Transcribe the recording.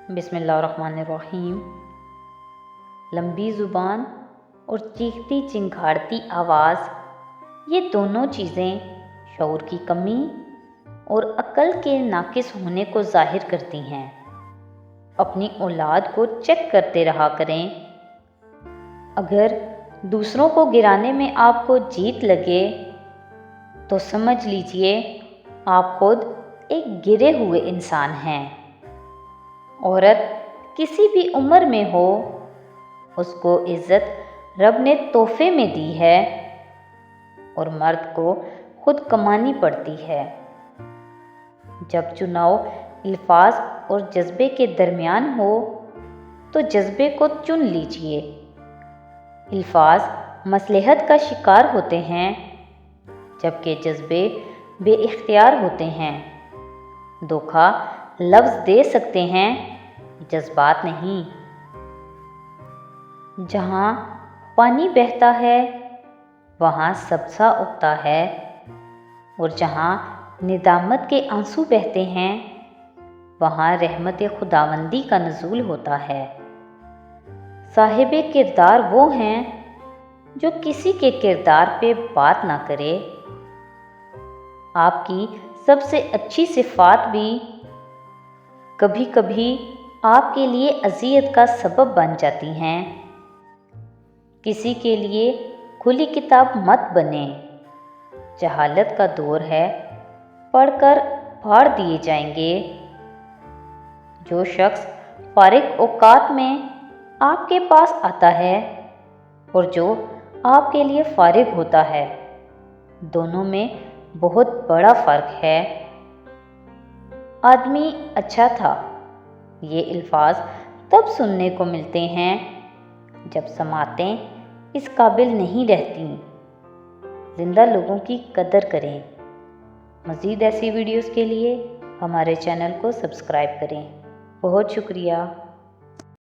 बिस्मिल्लाहिर्रहमानिर्रहीम। लंबी ज़ुबान और चीखती चिंघाड़ती आवाज़, ये दोनों चीज़ें शऊर की कमी और अक्ल के नाकिस होने को ज़ाहिर करती हैं। अपनी औलाद को चेक करते रहा करें। अगर दूसरों को गिराने में आपको जीत लगे तो समझ लीजिए आप खुद एक गिरे हुए इंसान हैं। औरत किसी भी उम्र में हो, उसको इज़्ज़त रब ने तोहफे में दी है और मर्द को खुद कमानी पड़ती है। जब चुनाव अल्फाज और जज्बे के दरमियान हो तो जज्बे को चुन लीजिए। अल्फाज मसलहत का शिकार होते हैं जबकि जज्बे बेइख्तियार होते हैं। धोखा लफ्ज़ दे सकते हैं, जज्बात नहीं। जहाँ पानी बहता है वहाँ सब्ज़ा उगता है और जहाँ निदामत के आंसू बहते हैं वहाँ रहमत खुदावंदी का नज़ूल होता है। साहिबे किरदार वो हैं जो किसी के किरदार पे बात ना करे। आपकी सबसे अच्छी सिफ़ात भी कभी कभी आपके लिए अज़ियत का सबब बन जाती हैं। किसी के लिए खुली किताब मत बने। जहालत का दौर है, पढ़कर फाड़ दिए जाएंगे। जो शख्स फारिग औकात में आपके पास आता है और जो आपके लिए फारिग होता है, दोनों में बहुत बड़ा फ़र्क है। आदमी अच्छा था, ये अल्फाज तब सुनने को मिलते हैं जब समातें इस काबिल नहीं रहती। ज़िंदा लोगों की कदर करें। मज़ीद ऐसी वीडियोस के लिए हमारे चैनल को सब्सक्राइब करें। बहुत शुक्रिया।